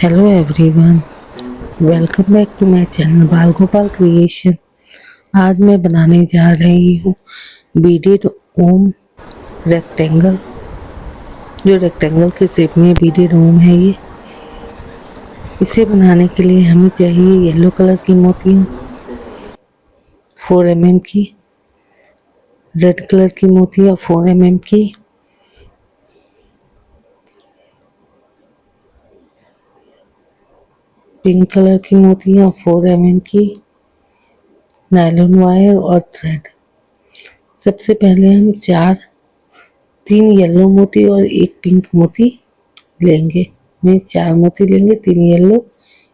Hello everyone, welcome back to my channel Bal Gopal creation. आज मैं बनाने जा रही हूँ बीडेड ओम रेक्टेंगल। जो रेक्टेंगल के शेप में बीडेड ओम है ये। इसे बनाने के लिए हमें चाहिए येलो कलर की मोतियाँ 4 की, रेड कलर की मोतियाँ 4 की, पिंक कलर की मोतियाँ 4 की, नायलॉन वायर और थ्रेड। सबसे पहले हम 3 येलो मोती और एक पिंक मोती लेंगे। में 4 मोती लेंगे, 3 येलो,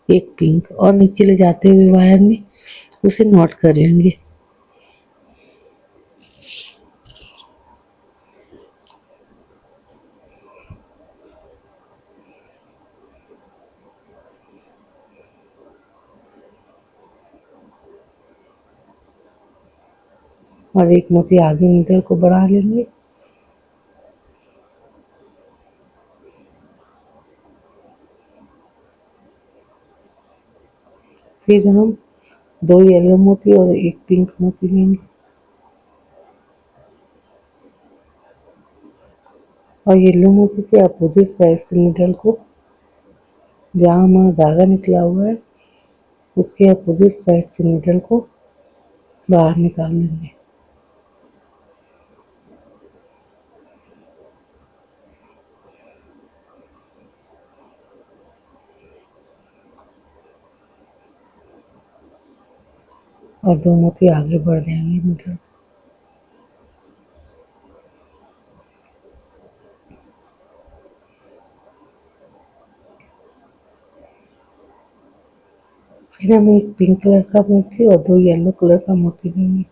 एक पिंक, और नीचे ले जाते हुए वायर में उसे नॉट कर लेंगे। और एक मोती आगे नीडल को बढ़ा लेंगे। फिर हम 2 येलो मोती और एक पिंक मोती लेंगे और येलो मोती के अपोजिट साइड से नीडल को, जहाँ हमारा धागा निकला हुआ है उसके अपोजिट साइड से नीडल को बाहर निकाल लेंगे। और 2 मोती आगे बढ़ जाएंगे नीडल। फिर हम एक पिंक कलर का मोती और 2 येलो कलर का मोती लेंगे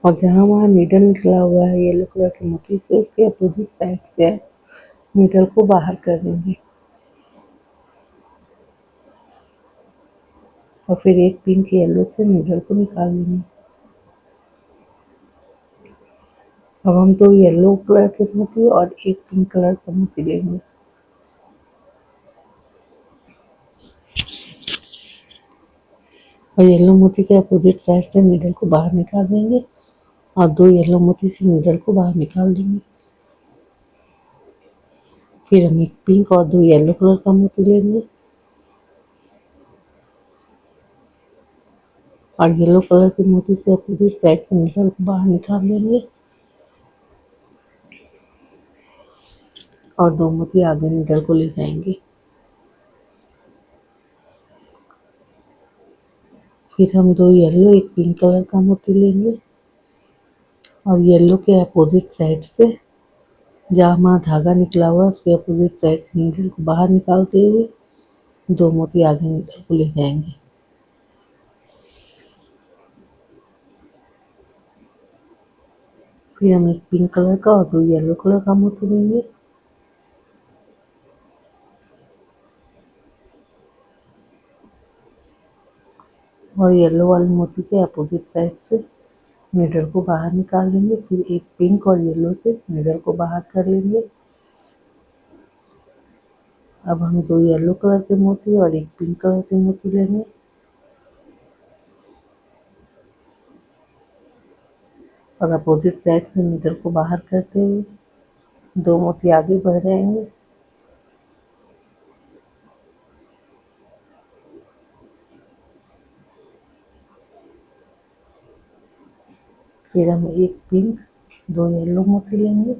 और जहाँ हमारा नीडल निकला हुआ है येलो कलर के मोती से, उसके अपोजिट साइड से नीडल को बाहर कर देंगे और फिर एक पिंक येलो से नीडल को निकाल लेंगे। अब हम 2 येलो कलर के मोती और एक पिंक कलर का मोती लेंगे और येलो मोती के अपोजिट साइड से नीडल को बाहर निकाल देंगे और 2 येलो मोती से नीडल को बाहर निकाल देंगे। फिर हम एक पिंक और 2 येलो कलर का मोती लेंगे और येलो कलर के मोती से अपोजिट साइड से नीडल को बाहर निकाल लेंगे और 2 मोती आगे नीडल को ले जाएंगे। फिर हम 2 येलो एक पिंक कलर का मोती लेंगे और येलो के अपोजिट साइड से, जहाँ हमारा धागा निकला हुआ है उसके अपोजिट साइड से नीडल को बाहर निकालते हुए 2 मोती आगे नीडल को ले जाएंगे। फिर हम एक पिंक कलर का और 2 येलो कलर का मोती लेंगे और येलो वाले मोती के अपोजिट साइड से नीडल को बाहर निकाल लेंगे। फिर एक पिंक और येलो से नीडल को बाहर कर लेंगे। अब हम 2 येलो कलर के मोती और एक पिंक कलर के मोती लेंगे और अपोजिट साइड से नीडल को बाहर करते हुए 2 मोती आगे बढ़ जाएंगे। फिर हम एक पिंक 2 येलो मोती लेंगे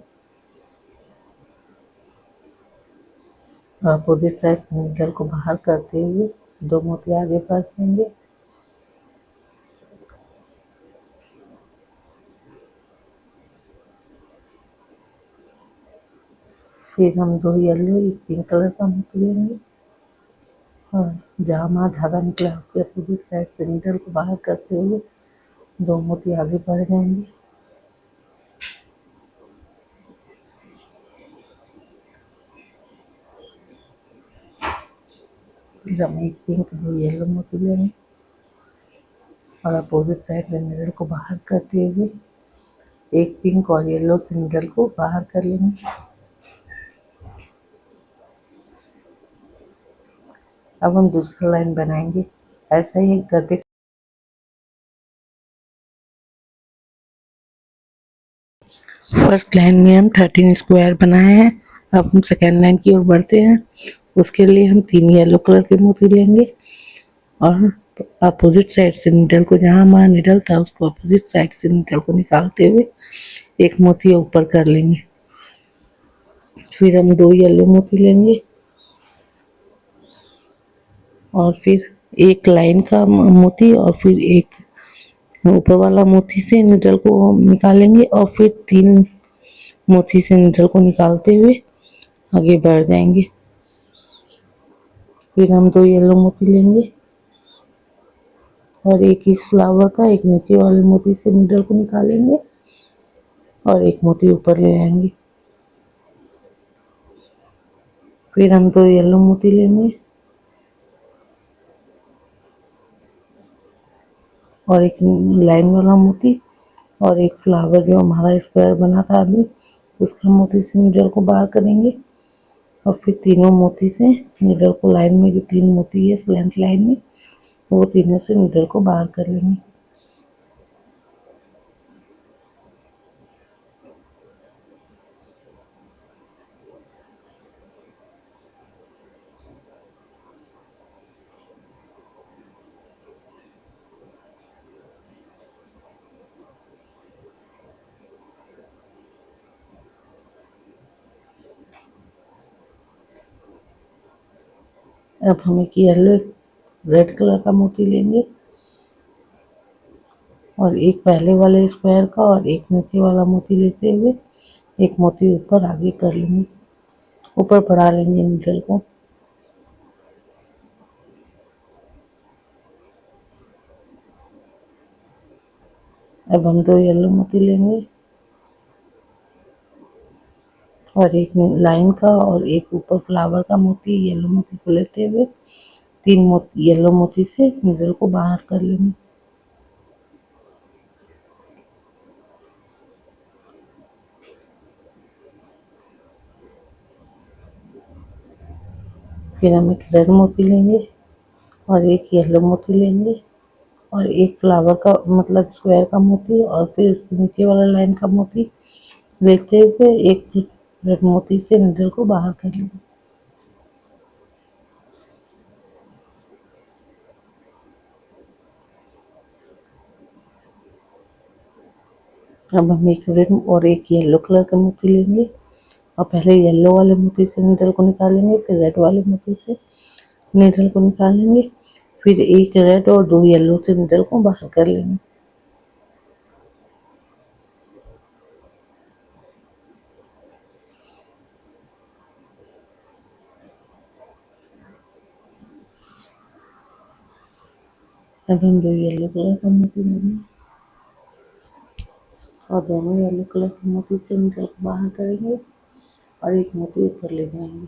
और अपोजिट साइड से नीडल को बाहर करते हुए 2 मोती आगे बढ़ देंगे। फिर हम 2 येलो एक पिंक कलर का मोती लेंगे और जहाँ हमारा धागा निकला है उसके अपोजिट साइड से नीडल को बाहर करते हुए 2 मोती आगे बढ़ जाएंगे। फिर हम एक पिंक 2 येलो मोती लेंगे और अपोजिट साइड से नीडल को बाहर करते हुए एक पिंक और येलो से नीडल को बाहर कर लेंगे। अब हम दूसरा लाइन बनाएंगे, ऐसा ही करते फर्स्ट लाइन में हम 13 स्क्वायर बनाए हैं। अब हम सेकेंड लाइन की ओर बढ़ते हैं। उसके लिए हम 3 येलो कलर के मोती लेंगे और अपोजिट साइड से नीडल को, जहाँ हमारा नीडल था उसको अपोजिट साइड से नीडल को निकालते हुए एक मोती ऊपर कर लेंगे। फिर हम 2 येलो मोती लेंगे और फिर एक लाइन का मोती और फिर एक ऊपर वाला मोती से नीडल को निकालेंगे और फिर 3 मोती से नीडल को निकालते हुए आगे बढ़ जाएंगे। फिर हम 2 येलो मोती लेंगे और एक इस फ्लावर का, एक नीचे वाले मोती से नीडल को निकालेंगे और एक मोती ऊपर ले आएंगे। फिर हम 2 येलो मोती लेंगे और एक लाइन वाला मोती और एक फ्लावर जो हमारा स्क्वायर बना था अभी, उसका मोती से नीडल को बाहर करेंगे और फिर तीनों मोती से नीडल को, लाइन में जो 3 मोती है स्लैंट लाइन में, वो तीनों से नीडल को बाहर कर लेंगे। अब हम एक येलो रेड कलर का मोती लेंगे और एक पहले वाले स्क्वायर का और एक नीचे वाला मोती लेते हुए एक मोती ऊपर आगे कर लेंगे, ऊपर बढ़ा लेंगे नीडल को। अब हम 2 येलो मोती लेंगे और एक लाइन का और एक ऊपर फ्लावर का मोती, येलो मोती को लेते हुए 3 मोती येलो मोती से नीडल को बाहर कर लेंगे। फिर हम एक रेड मोती लेंगे और एक येलो मोती लेंगे और एक फ्लावर का, मतलब स्क्वायर का मोती और फिर उसके नीचे वाला लाइन का मोती लेते हुए एक रेड मोती से नीडल को बाहर कर लेंगे। अब हम एक रेड और एक येलो कलर का मोती लेंगे और पहले येलो वाले मोती से नीडल को निकालेंगे, फिर रेड वाले मोती से नीडल को निकालेंगे, फिर एक रेड और 2 येलो से नीडल को बाहर कर लेंगे। अब हम 2 येलो कलर का मोती लेंगे और दोनों येलो कलर के मोती से नीडल को बाहर करेंगे और एक मोती ऊपर ले जाएंगे।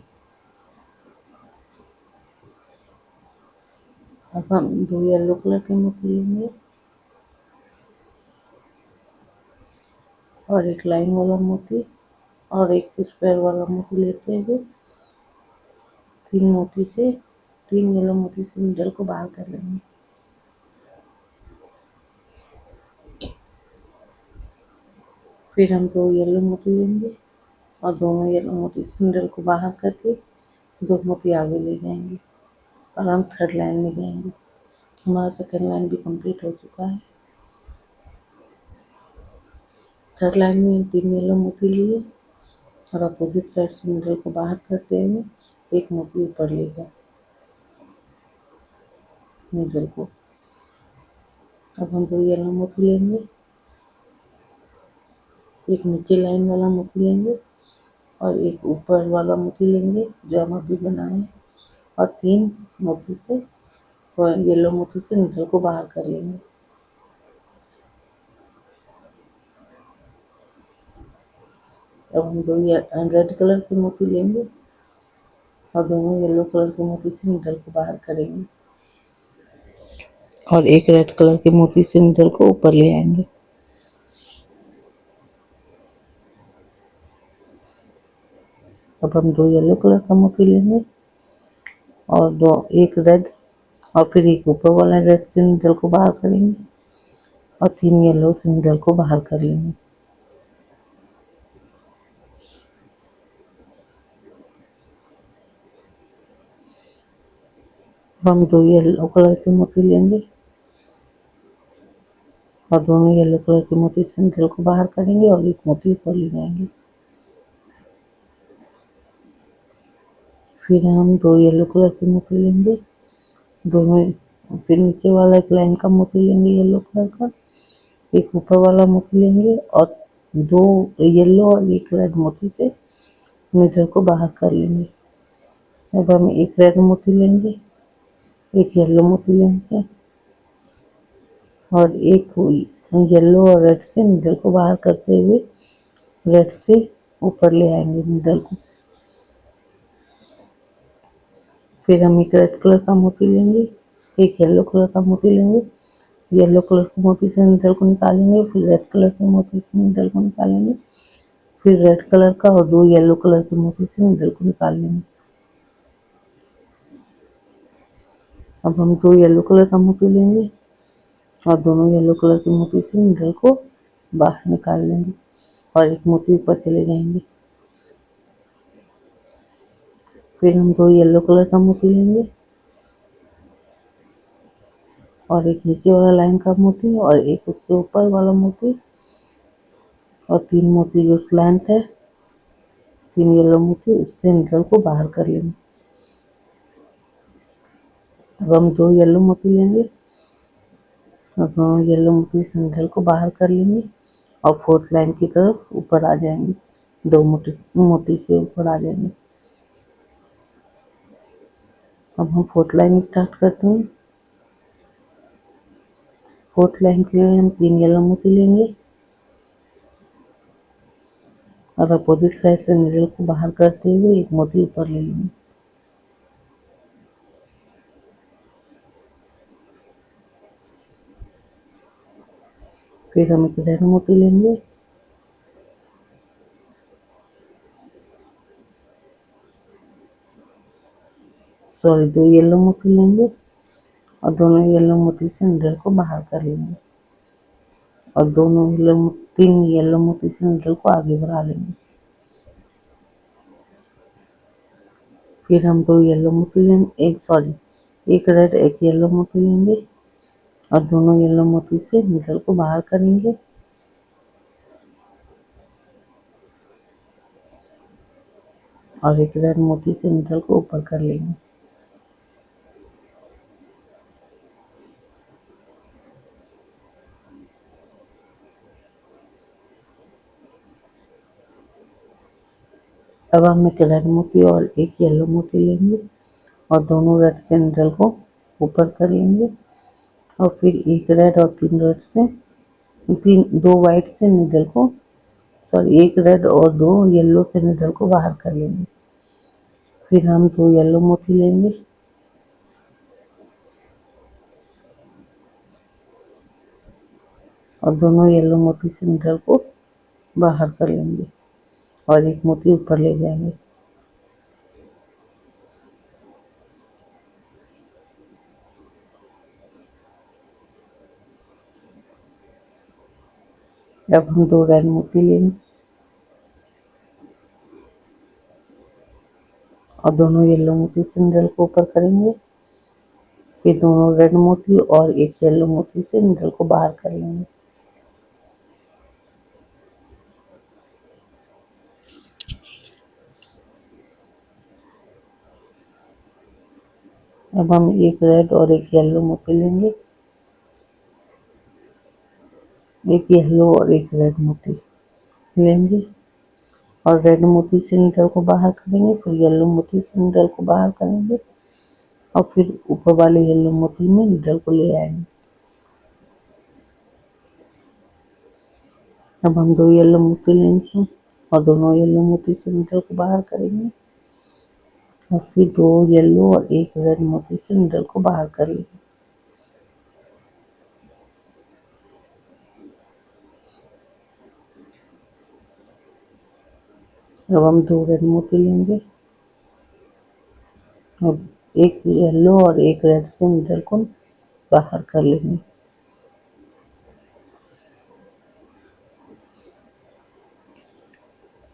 अब हम 2 येलो कलर के मोती लेंगे और एक लाइन वाला मोती और एक स्क्वायर वाला मोती लेते हुए 3 येलो मोती से नीडल को बाहर कर लेंगे। फिर हम 2 येलो मोती लेंगे और दोनों येलो मोती से नीडल को बाहर करके 2 मोती आगे ले जाएंगे और हम थर्ड लाइन में जाएंगे। हमारा सेकेंड लाइन भी कंप्लीट हो चुका है। थर्ड लाइन में 3 येलो मोती लिए और अपोजिट साइड से नीडल को बाहर करते हुए एक मोती ऊपर ले गए नीडल को। अब हम 2 येलो मोती लेंगे, एक नीचे लाइन वाला मोती लेंगे और एक ऊपर वाला मोती लेंगे जो हम अभी बनाए हैं और 3 मोती से, येलो मोती से नीडल को बाहर कर लेंगे। अब हम 2 रेड कलर के मोती लेंगे और दोनों येलो कलर के मोती से नीडल को बाहर करेंगे और एक रेड कलर के मोती से नीडल को ऊपर ले आएंगे। अब हम 2 येलो कलर का मोती लेंगे और दो एक रेड और फिर एक ऊपर वाला रेड से नीडल को बाहर करेंगे और 3 येलो से नीडल को बाहर कर लेंगे। अब हम 2 येलो कलर के मोती लेंगे और दोनों येलो कलर के मोती से नीडल को बाहर करेंगे और एक मोती ऊपर ले जाएंगे। फिर हम 2 येलो कलर के मोती लेंगे, दोनों फिर नीचे वाला एक लाइन का मोती लेंगे येलो कलर का, एक ऊपर वाला मोती लेंगे और 2 येलो और एक रेड मोती से नीडल को बाहर कर लेंगे। अब हम एक रेड मोती लेंगे, एक येलो मोती लेंगे और एक येलो और रेड से नीडल को बाहर करते हुए रेड से ऊपर ले आएंगे नीडल को। फिर हम एक रेड कलर का मोती लेंगे, एक येलो कलर का मोती लेंगे, येलो कलर के मोती से नीडल को निकालेंगे, फिर रेड कलर के मोती से नीडल को निकालेंगे, फिर रेड कलर का और 2 येलो कलर के मोती से नीडल को निकाल लेंगे। अब हम 2 येलो कलर का मोती लेंगे और दोनों येलो कलर के मोती से नीडल को बाहर निकाल लेंगे और एक मोती ऊपर चले जाएंगे। फिर हम 2 येलो कलर का मोती लेंगे और एक नीचे वाला लाइन का मोती और एक उसके ऊपर वाला मोती और 3 मोती जो स्लैंट है, 3 येलो मोती उससे नीडल को बाहर कर लेंगे। अब हम 2 येलो मोती लेंगे और दोनों येलो मोती से नीडल को बाहर कर लेंगे और 4th लाइन की तरफ ऊपर आ जाएंगे, 2 मोती से ऊपर आ जाएंगे। अब हम 4th लाइन स्टार्ट करते हैं। 4th लाइन के लिए हम 3 येलो मोती लेंगे और अपोजिट साइड से नीडल को बाहर करते हुए एक मोती ऊपर ले लेंगे। फिर हम एक रेड मोती लेंगे सॉरी 2 येलो मोती लेंगे और दोनों येलो मोती से नीडल को बाहर कर लेंगे और 3 येलो मोती से नीडल को आगे बढ़ा लेंगे। फिर हम 2 येलो मोती लेंगे, एक रेड एक येलो मोती लेंगे और दोनों येलो मोती से नीडल को बाहर करेंगे और एक रेड मोती से नीडल को ऊपर कर लेंगे। अब हम एक रेड मोती और एक येलो मोती लेंगे और दोनों रेड से नीडल को ऊपर कर लेंगे और फिर एक रेड और 3 रेड से 2 वाइट से नीडल को एक रेड और 2 येलो से नीडल को बाहर कर लेंगे। फिर हम 2 येलो मोती लेंगे और दोनों येलो मोती से नीडल को बाहर कर लेंगे और एक मोती ऊपर ले जाएंगे। अब हम 2 रेड मोती लेंगे और दोनों येलो मोती से नीडल को ऊपर करेंगे, फिर दोनों रेड मोती और एक येलो मोती से नीडल को बाहर कर लेंगे। अब हम एक रेड और एक येलो मोती लेंगे, एक येलो और एक रेड मोती लेंगे और रेड मोती से नीडल को बाहर करेंगे, फिर येलो मोती से नीडल को बाहर करेंगे और फिर ऊपर वाले येलो मोती में नीडल को ले आएंगे। अब हम 2 येलो मोती लेंगे और दोनों येलो मोती से नीडल को बाहर करेंगे और फिर 2 येलो और एक रेड मोती से नीडल को बाहर कर लेंगे। अब हम 2 रेड मोती लेंगे और एक येलो और एक रेड से नीडल को बाहर कर लेंगे।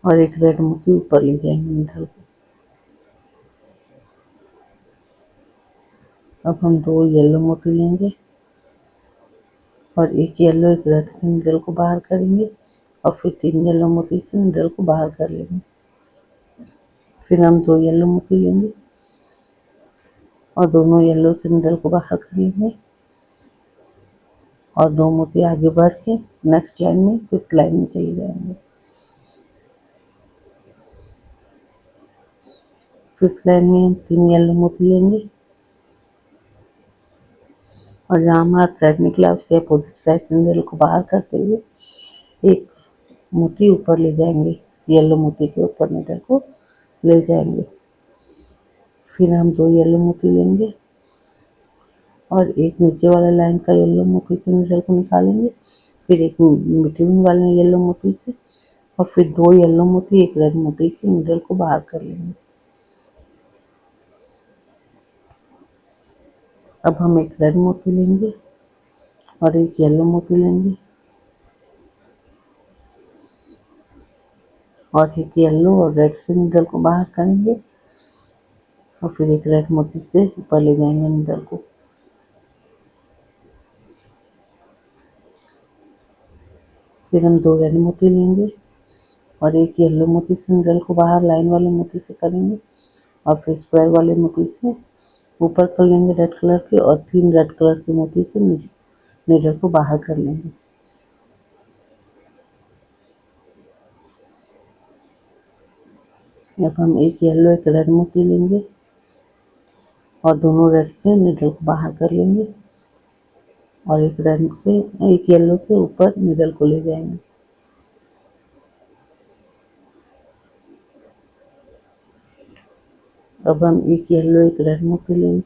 और एक रेड मोती ऊपर ले जाएंगे नीडल को। अब हम 2 येलो मोती लेंगे और एक येलो एक रेड से नीडल को बाहर करेंगे और फिर 3 येलो मोती से नीडल को बाहर कर लेंगे। फिर हम 2 येलो मोती लेंगे और दोनों येलो से नीडल को बाहर कर लेंगे और 2 मोती आगे बढ़ के नेक्स्ट लाइन में 5th लाइन में चले जाएंगे। 5th लाइन में हम 3 येलो मोती लेंगे और जहाँ हमारा थ्रेड निकला उसके अपोजिट साइड से नीडल को बाहर करते हुए एक मोती ऊपर ले जाएंगे, येलो मोती के ऊपर नीडल को ले जाएंगे। फिर हम 2 येलो मोती लेंगे और एक नीचे वाले लाइन का येलो मोती से नीडल को निकालेंगे, फिर एक बिटवीन वाले येलो मोती से और फिर 2 येलो मोती एक रेड मोती से नीडल को बाहर कर लेंगे। अब हम एक रेड मोती लेंगे और एक येलो मोती लेंगे और एक येलो और रेड से नीडल को बाहर करेंगे और फिर एक रेड मोती से ऊपर ले जाएंगे नीडल को। फिर हम 2 रेड मोती लेंगे और एक येलो मोती से नीडल को बाहर लाइन वाले मोती से करेंगे और फिर स्क्वायर वाले मोती से ऊपर कर लेंगे रेड कलर के और 3 रेड कलर के मोती से नीडल को बाहर कर लेंगे। अब हम एक येलो एक रेड मोती लेंगे और दोनों रेड से नीडल को बाहर कर लेंगे और एक रेड से एक येलो से ऊपर नीडल को ले जाएंगे। अब हम एक येलो एक रेड मोती लेंगे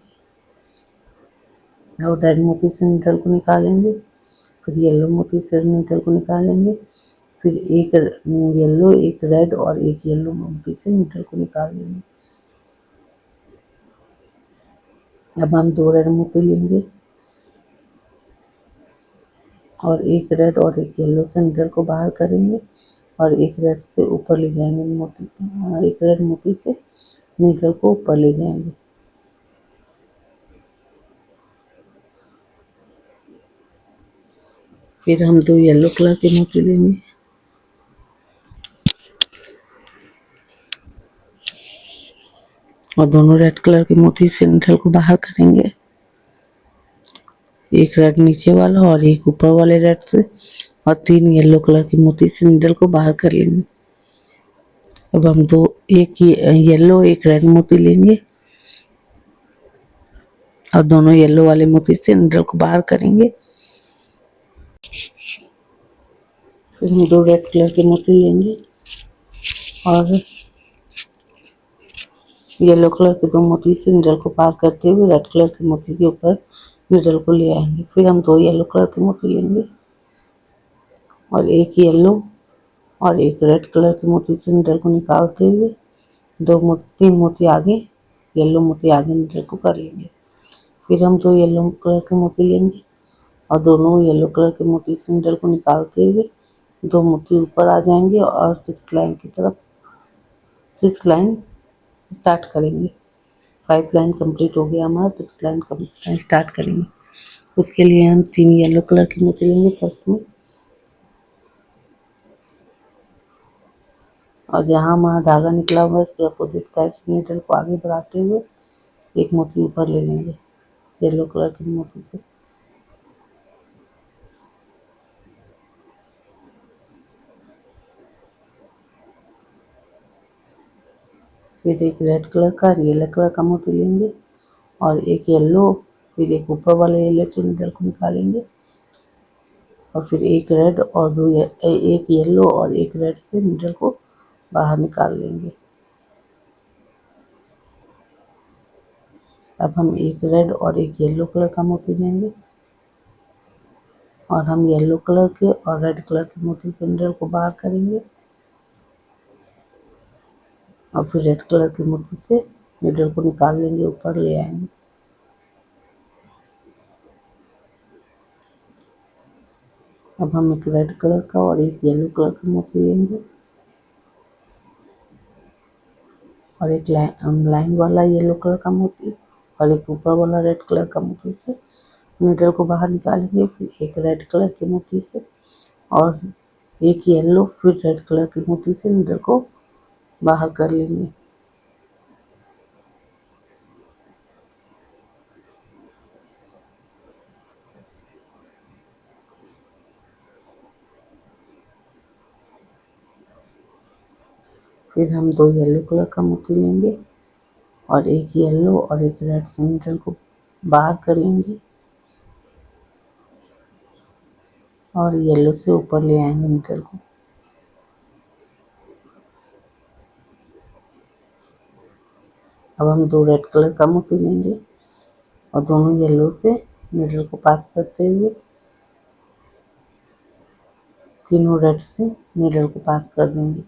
और रेड मोती से नीडल को निकालेंगे, फिर येलो मोती से नीडल को निकालेंगे, फिर एक येलो एक रेड और एक येलो मोती से नीडल को निकाल लेंगे। अब हम 2 रेड मोती लेंगे और एक रेड और एक येलो से नीडल को बाहर करेंगे और एक रेड से ऊपर ले जाएंगे मोती, एक रेड मोती से नीडल को ऊपर ले जाएंगे। फिर हम 2 येलो कलर के मोती लेंगे और दोनों रेड कलर के मोती से नीडल को बाहर करेंगे, एक रेड नीचे वाला और एक ऊपर वाले रेड से और 3 येलो कलर के मोती से नीडल को बाहर कर लेंगे। अब हम एक येलो एक रेड मोती लेंगे और दोनों येलो वाले मोती से नीडल को बाहर करेंगे। फिर हम 2 रेड कलर के मोती लेंगे और येलो कलर के 2 मोती से नीडल को पार करते हुए रेड कलर के मोती के ऊपर नीडल को ले आएंगे। फिर हम 2 येलो कलर के मोती लेंगे और एक येलो और एक रेड कलर के मोती से नीडल को निकालते हुए 3 मोती आगे येलो मोती आगे नीडल को कर लेंगे। फिर हम 2 येलो कलर के मोती लेंगे और दोनों येलो कलर के मोती से नीडल को निकालते हुए 2 मोती ऊपर आ जाएंगे और 6th लाइन की तरफ 6th लाइन स्टार्ट करेंगे। 5 लाइन कंप्लीट हो गया हमारा, 6th लाइन स्टार्ट करेंगे। उसके लिए हम 3 येलो कलर की मोती लेंगे फर्स्ट में और जहाँ हमारा धागा निकला हुआ है उसके अपोजिट साइड से नीडल को आगे बढ़ाते हुए एक मोती ऊपर ले लेंगे येलो कलर के मोती से। फिर एक रेड कलर का येलो कलर का मोती लेंगे और एक येलो, फिर एक ऊपर वाले येलो से नीडल को निकालेंगे और फिर एक रेड और एक येलो और एक रेड से नीडल को बाहर निकाल लेंगे। अब हम एक रेड और एक येलो कलर का मोती लेंगे और हम येलो कलर के और रेड कलर के मोती से नीडल को बाहर करेंगे और फिर रेड कलर की मोती से नीडल को निकाल लेंगे, ऊपर ले आएंगे। अब हम एक रेड कलर का और एक येलो कलर का मोती लेंगे और एक लाइन वाला येलो कलर का मोती और एक ऊपर वाला रेड कलर का मोती से नीडल को बाहर निकालेंगे। फिर एक रेड कलर के मोती से और एक येलो फिर रेड कलर के मोती से नीडल को बाहर कर लेंगे। फिर हम दो येलो कलर का मोती लेंगे और एक येलो और एक रेड से नीडल को बाहर कर लेंगे और येलो से ऊपर ले आएंगे नीडल को। अब हम दो रेड कलर का मोती लेंगे और दोनों येलो से नीडल को पास करते हुए तीनों रेड से नीडल को पास कर देंगे।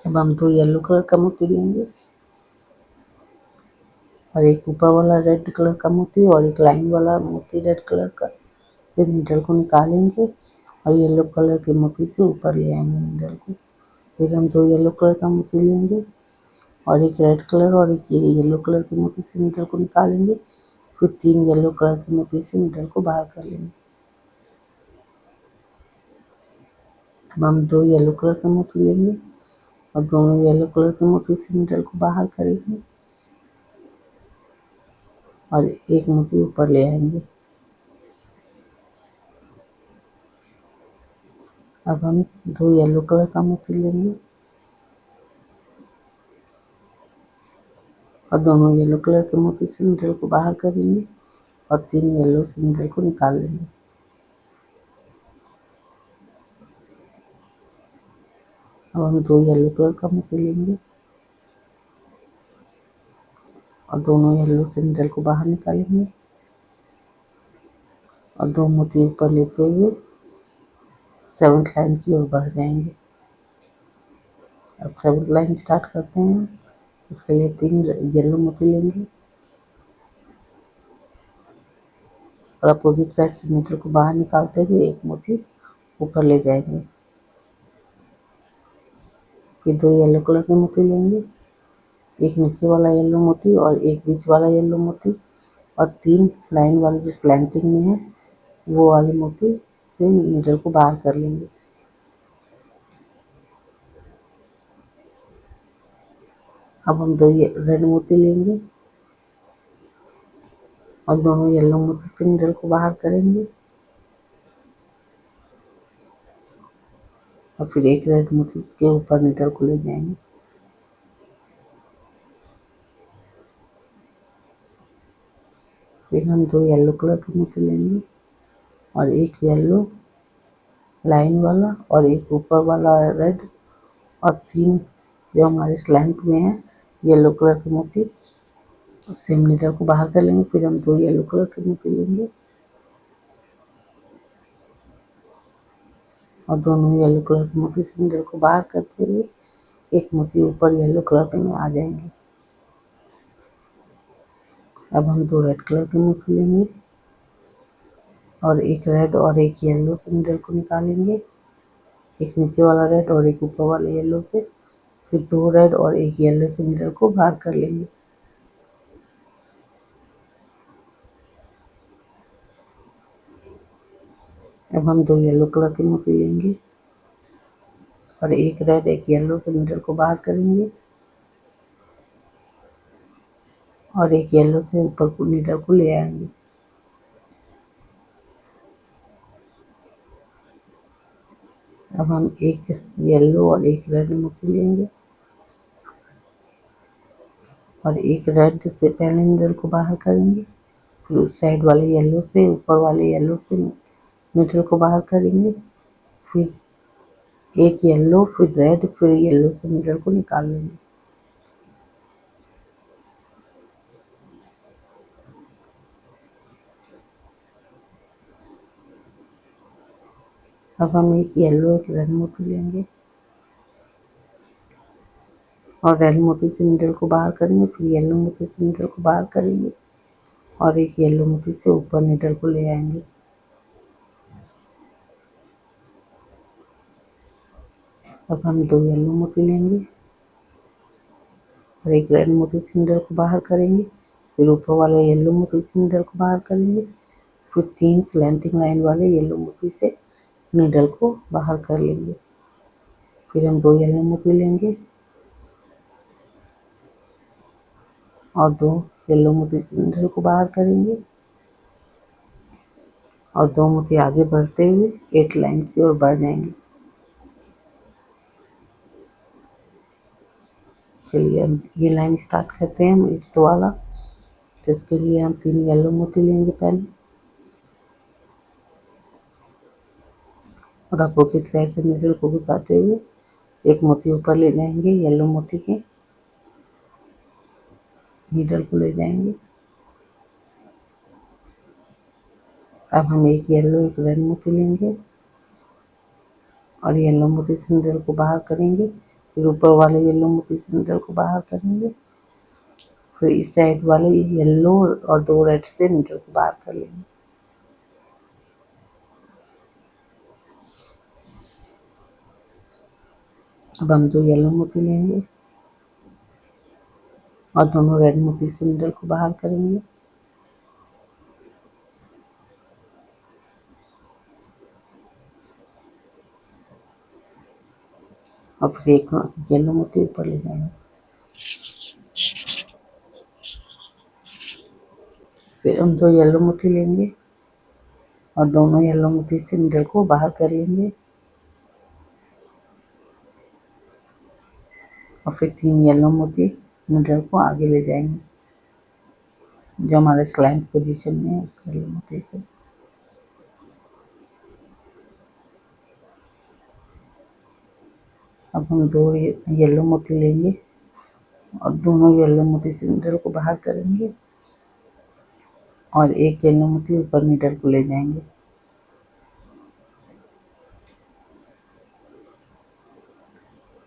अब हम दो येलो कलर का मोती लेंगे और एक ऊपर वाला रेड कलर का मोती और एक लाइन वाला मोती रेड कलर का से नीडल को निकालेंगे और येलो कलर के मोती से ऊपर ले आएंगे नीडल को। फिर हम दो येलो कलर का मोती लेंगे और एक रेड कलर और एक येलो कलर के मोती से नीडल को निकालेंगे। फिर तीन येलो कलर के मोती से नीडल को बाहर कर लेंगे। अब हम दो येलो कलर के मोती लेंगे और दोनों येलो कलर के मोती से नीडल को बाहर करेंगे और एक मोती ऊपर ले आएंगे। अब हम दो येलो कलर का मोती लेंगे और दोनों येलो कलर के मोती से नीडल को बाहर करेंगे और तीन येलो से नीडल को निकाल लेंगे। अब हम दो येलो कलर का मोती लेंगे और दोनों येलो से नीडल को बाहर निकालेंगे और दो मोती ऊपर लेते हुए सेवंथ लाइन की ओर बढ़ जाएंगे। अब सेवंथ लाइन स्टार्ट करते हैं। उसके लिए तीन येलो मोती लेंगे और अपोजिट साइड से नीडल को बाहर निकालते हुए एक मोती ऊपर ले जाएंगे। फिर दो येलो कलर के मोती लेंगे, एक नीचे वाला येलो मोती और एक बीच वाला येलो मोती और तीन लाइन वाले जो स्लैंटिंग में है वो वाले मोती से नीडल को बाहर कर लेंगे। अब हम दो रेड मोती लेंगे और दोनों येलो मोती से नीडल को बाहर करेंगे और फिर एक रेड मोती के ऊपर नीडल को ले जाएंगे। फिर हम दो येलो कलर के मोती लेंगे और एक येलो लाइन वाला और एक ऊपर वाला रेड और तीन जो हमारे स्लैंट में है येलो कलर के मोती उससे हम नीडल को बाहर कर लेंगे। फिर हम दो येलो कलर के मोती लेंगे और दोनों येलो कलर के मोती से नीडल को बाहर करते हुए एक मोती ऊपर येलो कलर के में आ जाएंगे। अब हम दो रेड कलर के मोती लेंगे और एक रेड और एक येलो से नीडल को निकालेंगे, एक नीचे वाला रेड और एक ऊपर वाला येलो से। फिर दो रेड और एक येलो से नीडल को बाहर कर लेंगे। अब हम दो येलो कलर के मोती लेंगे और एक रेड एक येलो से नीडल को बाहर करेंगे और एक येलो से ऊपर को नीडल को ले आएंगे। अब हम एक येलो और एक रेड मोती लेंगे और एक रेड से पहले नीडल को बाहर करेंगे, फिर उस साइड वाले येलो से ऊपर वाले येलो से नीडल को बाहर करेंगे, फिर एक येलो फिर रेड फिर येलो से नीडल को निकाल लेंगे। अब हम एक येलो एक रेड मोती लेंगे और रेड मोती से नीडल को बाहर करेंगे, फिर येलो मोती से नीडल को बाहर करेंगे और एक येलो मोती से ऊपर नीडल को ले आएंगे। अब हम 2 येलो मोती लेंगे और एक रेड मोती से नीडल को बाहर करेंगे, फिर ऊपर वाले येलो मोती से नीडल को बाहर करेंगे, फिर 3 स्लैंटिंग लाइन वाले येलो मोती से नीडल को बाहर कर लेंगे। फिर हम 2 येलो मोती लेंगे और 2 येलो मोती से नीडल को बाहर करेंगे और 2 मोती आगे बढ़ते हुए 8 लाइन की ओर बढ़ जाएंगे। चलिए अब ये लाइन स्टार्ट करते हैं हम 8th वाला। तो इसके लिए हम 3 येलो मोती लेंगे पहले और अपोजिट साइड से नीडल को घुसाते हुए एक मोती ऊपर ले जाएंगे, येलो मोती के नीडल को ले जाएंगे। अब हम एक येलो एक रेड मोती लेंगे और येलो मोती से नीडल को बाहर करेंगे, फिर ऊपर वाले येलो मोती से नीडल को बाहर करेंगे, फिर इस साइड वाले येलो और 2 रेड से नीडल को बाहर कर लेंगे। अब हम 2 येलो मोती लेंगे और दोनों रेड मोती से नीडल को बाहर करेंगे और फिर एक येलो मोती ऊपर ले जाएंगे। फिर हम 2 येलो मोती लेंगे और दोनों येलो मोती से नीडल को बाहर कर लेंगे और फिर 3 येलो मोती नीडल को आगे ले जाएंगे जो हमारे स्लैंट पोजीशन में है उस येलो मोती से। अब हम 2 येलो मोती लेंगे और दोनों येलो मोती से नीडल को बाहर करेंगे और एक येलो मोती ऊपर नीडल को ले जाएंगे।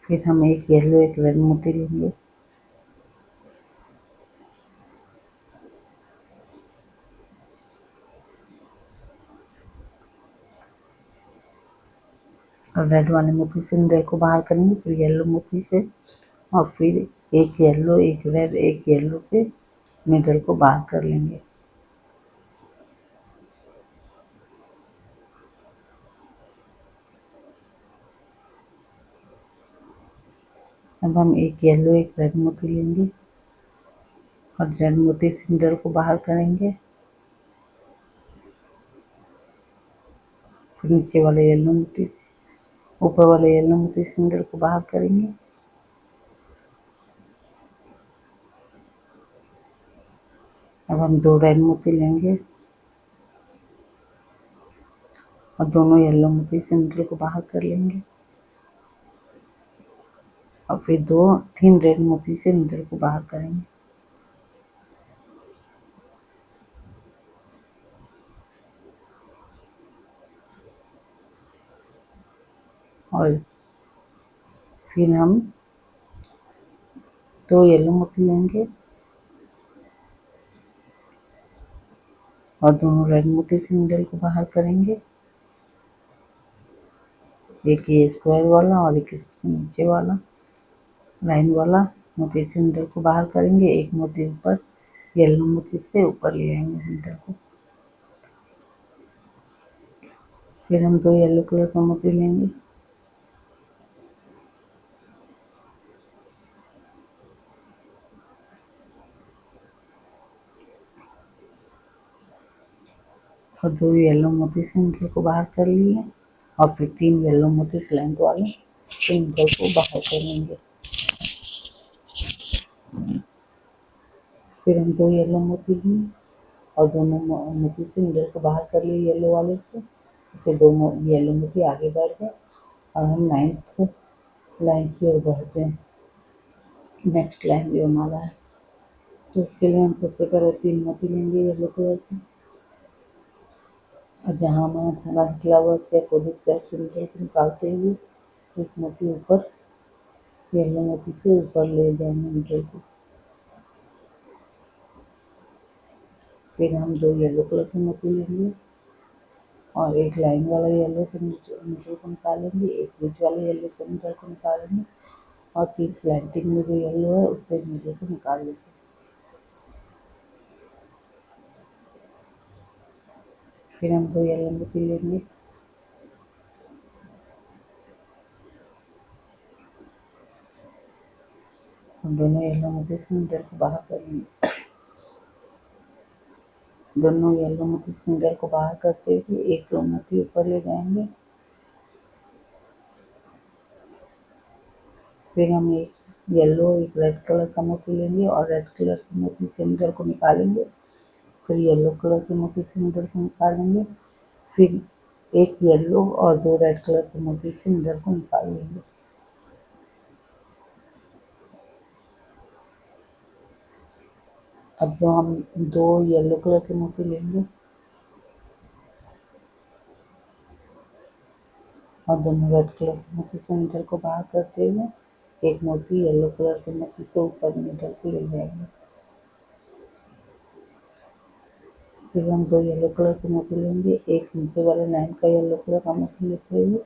फिर हम एक येलो एक रेड मोती लेंगे और रेड वाले मोती से नीडल को बाहर करेंगे, फिर येलो मोती से और फिर एक येलो एक रेड एक येलो से नीडल को बाहर कर लेंगे। अब हम एक येलो एक रेड मोती लेंगे और रेड मोती से नीडल को बाहर करेंगे, फिर नीचे वाले येलो मोती से ऊपर वाले येलो मोती से नीडल को बाहर करेंगे। अब हम 2 रेड मोती लेंगे और दोनों येलो मोती से नीडल को बाहर कर लेंगे और फिर 3 रेड मोती से नीडल को बाहर करेंगे। और फिर हम 2 येलो मोती लेंगे और दोनों रेड मोती से नीडल को बाहर करेंगे, एक ये स्क्वायर वाला और एक इसके नीचे वाला लाइन वाला मोती से नीडल को बाहर करेंगे, एक मोती ऊपर येलो मोती से ऊपर ले आएंगे नीडल को। फिर हम 2 येलो कलर का मोती लेंगे और 2 येलो मोती से नीडल को बाहर कर लिए और फिर 3 येलो मोती स्लैंट वाले से नीडल को बाहर कर लेंगे। फिर हम 2 येलो मोती लिए और दोनों मोती से नीडल को बाहर कर लिए येलो वाले से, फिर 2 येलो मोती आगे बढ़ गए और हम 9th लाइन की ओर बढ़ते हैं। नेक्स्ट लाइन जो हमारा है तो उसके लिए हम सबसे पहले 3 मोती लेंगे येलो कलर के और जहाँ हमारा धागा निकला हुआ है अपोजिट साइड से नीडल को निकालते हुए एक मोती ऊपर, येलो मोती से ऊपर ले जाएंगे नीडल को। फिर हम 2 येलो कलर के मोती लेंगे और एक लाइन वाला येलो से नीडल को निकालेंगे, एक बीच वाले येलो से नीडल को निकालेंगे और 3 स्लैंटिंग में जो येलो है उससे नीडल को निकाल लेंगे। फिर हम 2 येलो मोती लेंगे और दोनों येलो मोती से नीडल को बाहर करेंगे। दोनों येलो मोती से नीडल को बाहर करते हुए एक मोती ऊपर ले जाएंगे। फिर हम एक येलो एक रेड कलर का मोती लेंगे और रेड कलर के मोती से नीडल को निकालेंगे। फिर येलो कलर के मोती से नीडल को निकालेंगे। फिर एक येलो और 2 रेड कलर के मोती से नीडल को निकाल लेंगे। अब जो हम 2 येलो कलर के मोती लेंगे और दोनों रेड कलर के मोती से नीडल को बाहर करते हुए एक मोती येलो कलर के मोती से ऊपर नीडल को ले जाएंगे। फिर हम 2 येलो कलर के मोती लेंगे, एक नीचे वाले लाइन का येलो कलर का मोती लेते हुए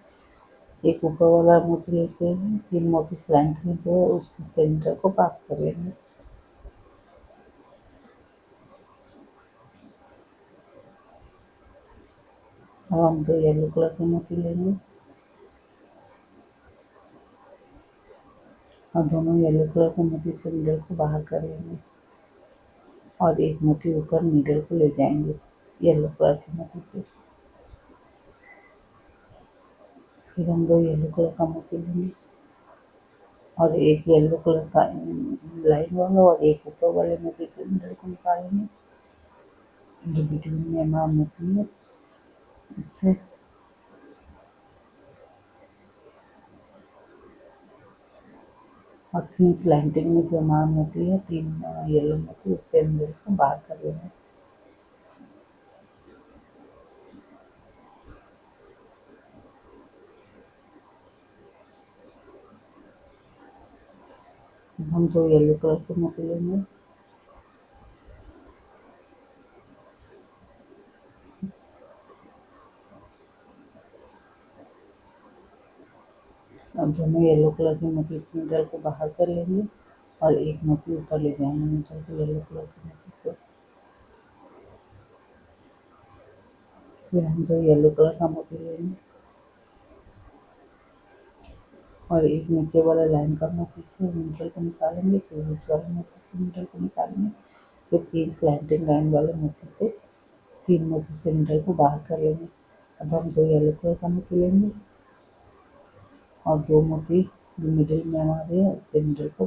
एक ऊपर वाला मोती लेते हुए 3 मोती स्लैंट में जो है उस सेंटर को पास कर लेंगे। अब हम 2 येलो कलर के मोती लेंगे और दोनों येलो कलर के मोती से नीडल को बाहर कर लेंगे और एक मोती ऊपर नीडल को ले जाएंगे येलो कलर के मोती से। फिर हम 2 येलो कलर का मोती लेंगे और एक येलो कलर का लाइन वाला और एक ऊपर वाले मोती से नीडल को निकालेंगे जो बिटवीन में हमारा मोती है उससे। और 3 स्लैंटिंग में जो हमारा मोती है 3 येलो मोती उससे नीडल को बाहर कर लेंगे। हम 2 येलो कलर के मोती लेंगे और दोनों येलो कलर के मोती से नीडल को बाहर कर लेंगे और एक मोती ऊपर ले जाएंगे नीडल को येलो कलर के मोती से। फिर हम 2 येलो कलर का मोती लेंगे और एक नीचे वाला लाइन का मोती से नीडल को निकालेंगे। फिर बीच वाले मोती से नीडल को निकालेंगे। फिर 3 स्लैंटिंग लाइन वाले मोती से 3 मोती से नीडल को बाहर कर लेंगे। अब हम 2 येलो कलर का मोती लेंगे और 2 मोती जो मिडिल में हमारे हैं उससे नीडल को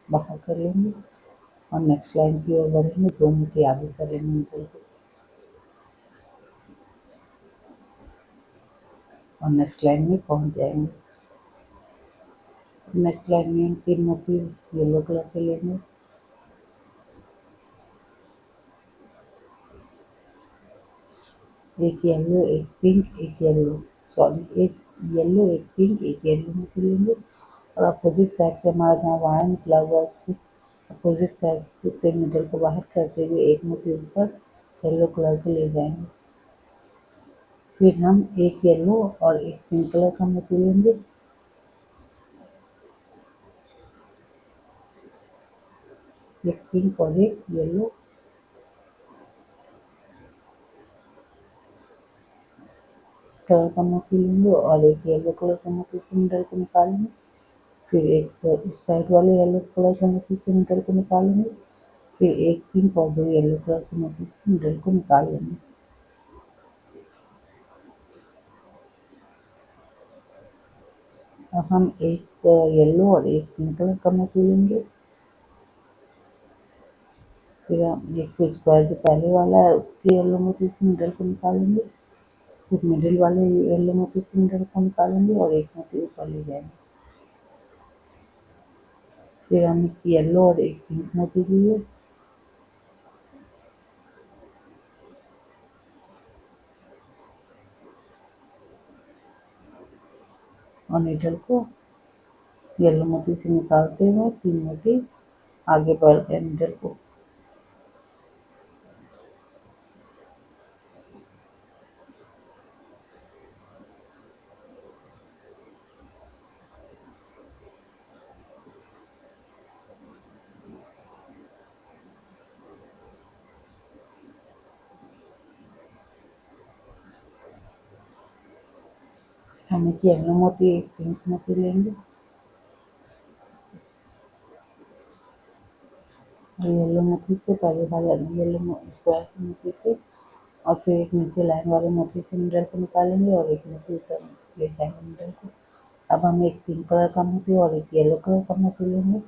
बाहर कर लेंगे और नेक्स्ट लाइन की ओर बढ़ेंगे। 2 मोती आगे कर लेंगे नीडल को और नेक्स्ट लाइन में पहुंच जाएंगे। नेक्स्ट लाइन में हम 3 मोती येलो कलर के लेंगे एक येलो एक पिंक एक येलो सॉरी एक येलो एक पिंक एक येलो मोती लेंगे और अपोजिट साइड से हमारा जहाँ वायर निकला हुआ है उसके अपोजिट साइड से नीडल को बाहर करते हुए एक मोती ऊपर येलो कलर के ले जाएंगे। फिर हम एक येलो और एक पिंक कलर का मोती लेंगे एक पिंक और एक येलो कलर का मोती लेंगे और एक येलो कलर का मोती से नीडल को निकालेंगे। फिर एक उस साइड वाले येलो कलर के मोती से नीडल को निकालेंगे। फिर एक पिंक और 2 येलो कलर के मोती से नीडल को निकाल लेंगे। अब हम एक येलो और एक पिंक कलर का मोती लेंगे। फिर हम एक स्क्वायर जो पहले वाला है उसके येलो मोती से नीडल को निकालेंगे। फिर मिडिल वाले येलो मोती से नीडल को निकालेंगे और एक मोती ऊपर ले जाएंगे। फिर हम एक येलो और एक पिंक मोती लिए और नीडल को येलो मोती से निकालते हुए 3 मोती आगे बढ़ गए नीडल को। हम एक येलो मोती एक पिंक मोती लेंगे और येलो मोती से पहले वाले येलो स्क्वायर मोती से और फिर एक नीचे लाइन वाले मोती से नीडल को निकालेंगे और एक मोती ऊपर ले जाएंगे नीडल को। अब हम एक पिंक कलर का मोती और एक येलो कलर का मोती लेंगे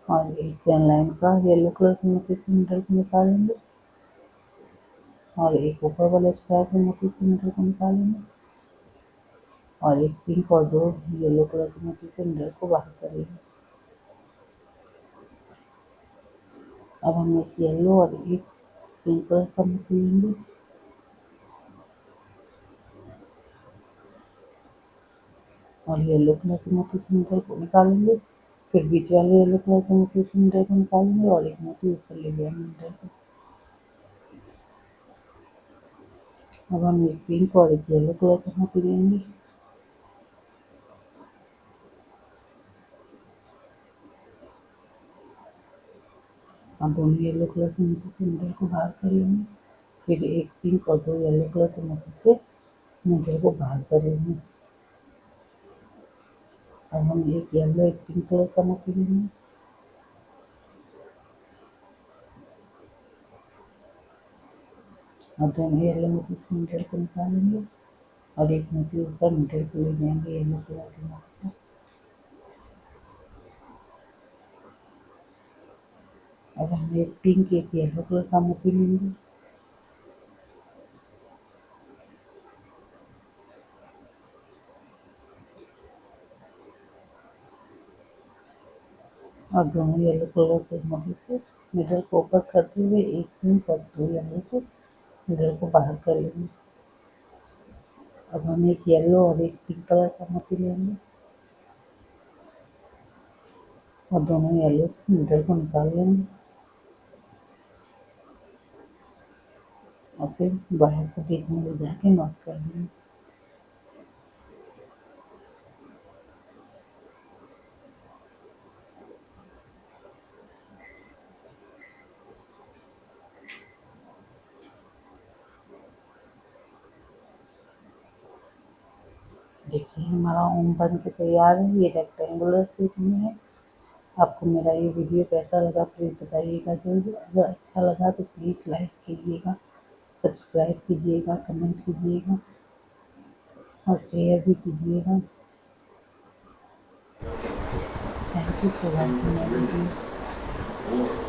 और एक लाइन का येलो कलर के मोती से नीडल को निकालेंगे और एक ऊपर वाले स्क्वायर के मोती से नीडल को निकालेंगे और एक पिंक और 2 येलो कलर के मोती से नीडल को बाहर कर लेंगे। अब हम एक येलो और एक पिंक कलर का मोती लेंगे और येलो कलर के मोती से नीडल को निकालेंगे, फिर बीच वाले येलो कलर के मोती से नीडल को निकालेंगे और एक मोती ऊपर ले जाएंगे नीडल को। अब हम एक पिंक और एक येलो कलर का मोती लेंगे और दोनों येलो कलर के मोती से नीडल को बाहर कर लेंगे, फिर एक पिंक और 2 येलो कलर के मोती से नीडल को बाहर कर लेंगे। अब हम एक येलो एक पिंक कलर का मोती लेंगे और दोनों येलो मोती से नीडल को निकालेंगे और एक मोती ऊपर नीडल को ले जाएंगे येलो कलर के मोती से। अब हम एक पिंक एक येलो कलर का मोती लेंगे और दोनों येलो कलर के मोती से नीडल को ऊपर करते हुए एक पिंक और 2 येलो से नीडल को बाहर कर लेंगे। अब हम एक येलो और एक पिंक कलर का मोती लेंगे और दोनों येलो से नीडल को निकाल लेंगे और फिर वायर को बीच में ले जाके नॉट कर लेंगे। देखिए हमारा ओम बन के तैयार है, ये रेक्टेंगुलर शेप में है। आपको मेरा ये वीडियो कैसा लगा प्लीज़ बताइएगा जरूर। अगर अच्छा लगा तो प्लीज़ लाइक कीजिएगा, सब्सक्राइब कीजिएगा, कमेंट कीजिएगा और शेयर भी कीजिएगा। Thank you for watching my video.